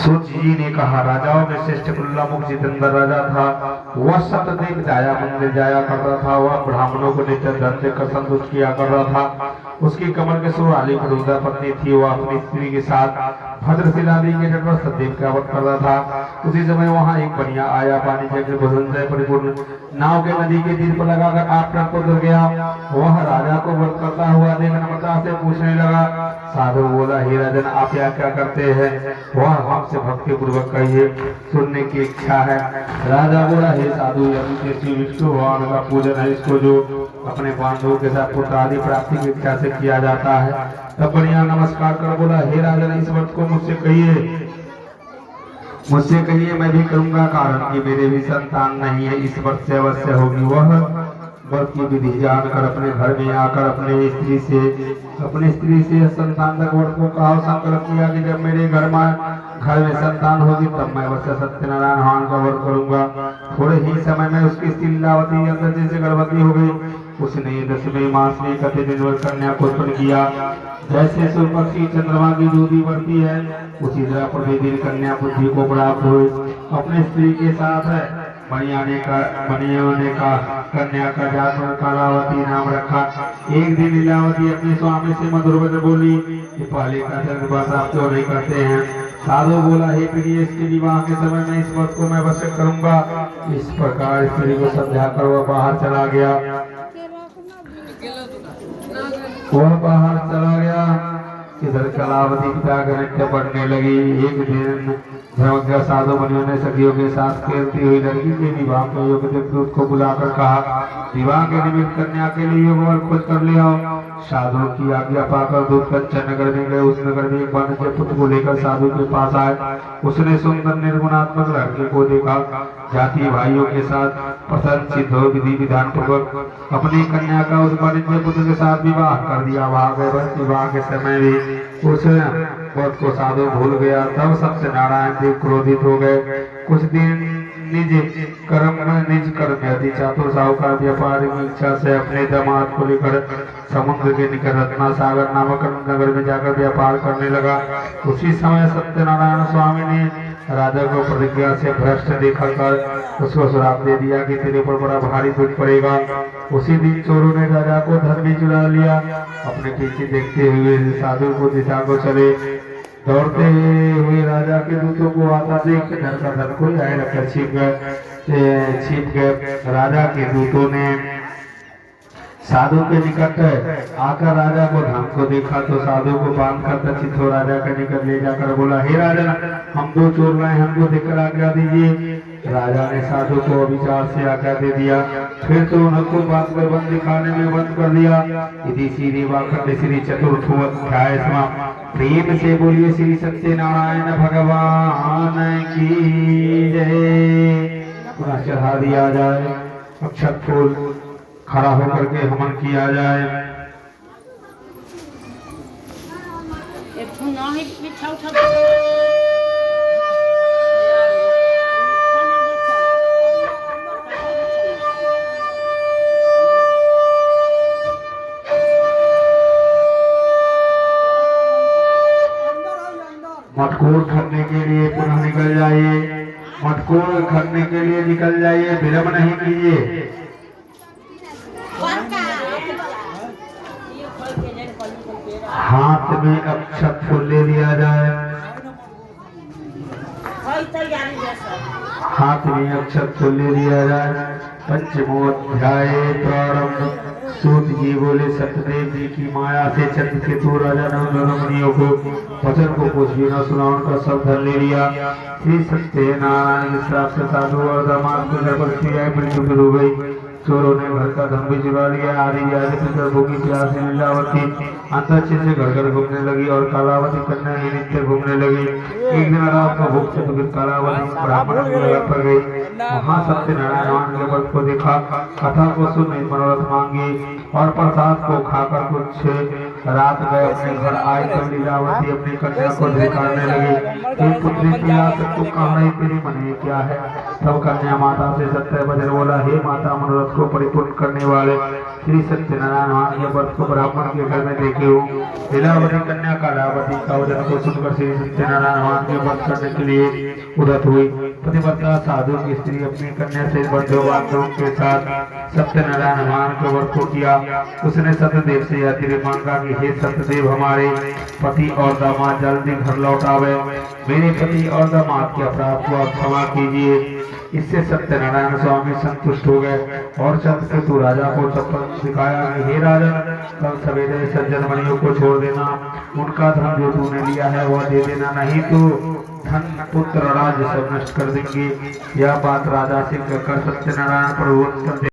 सूत जी ने कहा, राजाओं में श्रेष्ठ कुल्लामुख जितेंद्र राजा था। वह सतदेव जाया मंदिर जाया करता था। वह ब्राह्मणों को नित्य धन देकर संतुष्ट किया कर रहा था। उसकी कमल के सुराली फरुदा पत्नी थी। वह अपनी स्त्री के साथ भद्रशिला नदी के तट पर सतदेव का वध कर रहा था। उसी समय वहां एक बढ़िया आया, पानी के भोजन से परिपूर्ण नाव के नदी के तीर पर लगाकर आप तट पर गिर गया। वह राजा को वध करता हुआ देख नम्रता से पूछने लगा। साधु बोला, हे राजन, आप यहाँ क्या करते हैं? वह हमसे भक्ति पूर्वक कहिए, सुनने की इच्छा है। राजा बोला, हे साधु, यदि श्री विष्णु भगवान का पूजन है, इसको जो अपने बांधवों के साथ पुत्र आदि प्राप्ति की इच्छा से किया जाता है। तब बढ़िया नमस्कार कर बोला, हे राजन, इस व्रत को मुझसे कहिए, मैं भी करूंगा, कारण कि मेरे भी संतान नहीं है। इस व्रत से अवश्य होगी। वह व्रत की विधि जानकर अपने घर में आकर अपने स्त्री से संतान तक व्रत को कहा, संकल्प किया कि जब मेरे घर में संतान होगी तब मैं अवश्य सत्यनारायण भगवान का व्रत करूंगा। थोड़े ही समय में उसकी स्त्री लीलावती अंदर से गर्भवती हो गई। उसने 10वें मास में 31 दिन वह कन्या को उत्पन्न किया। जैसे सूर्य पक्षी चंद्रमा की ज्योति बढ़ती है, उसी तरह प्रतिदिन कन्या बुद्धि को प्राप्त हुई। अपने स्त्री के साथ बनिया ने का कन्या का जातक कालावती नाम रखा। एक दिन लीलावती अपने स्वामी से मधुर वचन बोली कि पहले का बात आप क्यों नहीं करते हैं? साधु बोला, हे प्रिय, इसके विवाह के समय में इस व्रत को मैं अवश्य करूंगा। इस प्रकार स्त्री को समझाकर वह बाहर चला गया। इधर कलावती पिता का नृत्य बढ़ने लगी। एक दिन धर्मज्ञ साधु मुनियों ने सखियों के साथ खेलती हुई लड़की के विवाह के योग्य देवदूत को बुलाकर कहा, विवाह के निमित्त कन्या के लिए योगवर खोज कर ले आओ। साधु की आज्ञा पाकर दूत कंचन नगर में गए। उस नगर में एक बालक के पुत्र को लेकर साधु के पास आए। उसने सुंदर निर्गुणात्मक लड़के को देखा। जाति भाइयों के साथ प्रसन्न सिद्ध हो विधि विधान पूर्वक अपनी कन्या का उस बालक के पुत्र के साथ विवाह कर दिया। विवाह के समय भी उस व्रत को साधु भूल गया। तब सत्यनारायण देव क्रोधित हो गए। कुछ दिन निज कर्म में अति चातुर साहूकार व्यापारी की इच्छा से अपने दामाद को लेकर समुद्र के निकट रत्ना सागर नामक नगर में जाकर व्यापार करने लगा। उसी समय सत्यनारायण स्वामी ने राजा को प्रतिज्ञा से भ्रष्ट देखकर उसको श्राप दे दिया कि तेरे पर बड़ा भारी दुख पड़ेगा। उसी दिन चोरों ने राजा को धन भी चुरा लिया। अपने पीछे देखते हुए साधु को दिशा को चले। दौड़ते हुए राजा के दूतों को आता देख घर का धन कोई आए रखकर छिप गए। राजा के दूतों ने साधु के निकट आकर राजा को धन को देखा तो साधु को बांध कर दक्षित हो राजा के निकट ले जाकर बोला, हे राजा, हम दो चोर लाए, हमको देखकर आज्ञा दीजिए। राजा ने साधु को अविचार से आज्ञा दे दिया। फिर तो उनको बात पर बंद दिखाने में बंद कर दिया। यदि श्री वाखंड श्री चतुर्थोध्याय समाप्त। प्रेम से बोलिए श्री सत्यनारायण भगवान की जय। पुनः चढ़ा दिया जाए अक्षत फूल, खड़ा होकर के हवन किया जाए। मटकोर खरने के लिए पुनः निकल जाइए। मटकोर खरने के लिए निकल जाइए, विलंब नहीं कीजिए। हाथ में अक्षत फूल ले लिया जाए। हाथ में अक्षत फूल ले लिया जाए। पंचमोध्याय प्रारंभ। सूत जी बोले, सत्यदेव जी की माया से चंद्रकेतु राजा ने दोनों मुनियों को वचन को कुछ भी न सुना, उनका सब धन ले लिया। श्री सत्यनारायण के श्राप से साधु और दामाद को गर्भवती मृत्यु हो गई। चोरों ने घर का धन भी चुरा लिया। आदि भूखी प्यास लीलावती अंतरिक्ष से घर घर घूमने लगी और कालावती कन्या नित्य घूमने लगी। एक दिन रात को भूख से दुखित कालावती ब्राह्मण पर गई। वहाँ सत्यनारायण के व्रत को देखा, कथा को सुन मनोरथ मांगी और प्रसाद को खाकर कुछ रात गए अपने घर आए। तो लीलावती अपनी कन्या को धिक्कारने लगी। पुत्री तू कह रही, तेरी मन क्या है? तब कन्या माता से सत्य वचन बोला, हे माता, मनोरथ को परिपूर्ण करने वाले श्री सत्यनारायण भगवान के व्रत को ब्राह्मण के घर में देखे हो। लीलावती कन्या कालावती का वचन को सुनकर श्री सत्यनारायण भगवान के व्रत करने के लिए उदत हुई। पतिव्रता साधु की स्त्री अपनी कन्या से बंधु बांधवों के साथ सत्यनारायण भगवान के व्रत को किया। उसने सत्यदेव से यह तिरे मांगा कि हे सत्यदेव, हमारे पति और दामाद जल्दी घर लौट आवे। मेरे पति और दामाद के अपराध को आप क्षमा कीजिए। इससे सत्यनारायण स्वामी संतुष्ट हो गए और चंद्रकेतु राजा को शपथ दिखाया कि हे राजा, कल सवेरे सज्जन मणियों को छोड़ देना। उनका धन जो तूने लिया है वह दे देना, नहीं तो धन पुत्र राज्य सब नष्ट कर देंगे। यह बात राजा से कहकर सत्यनारायण प्रभु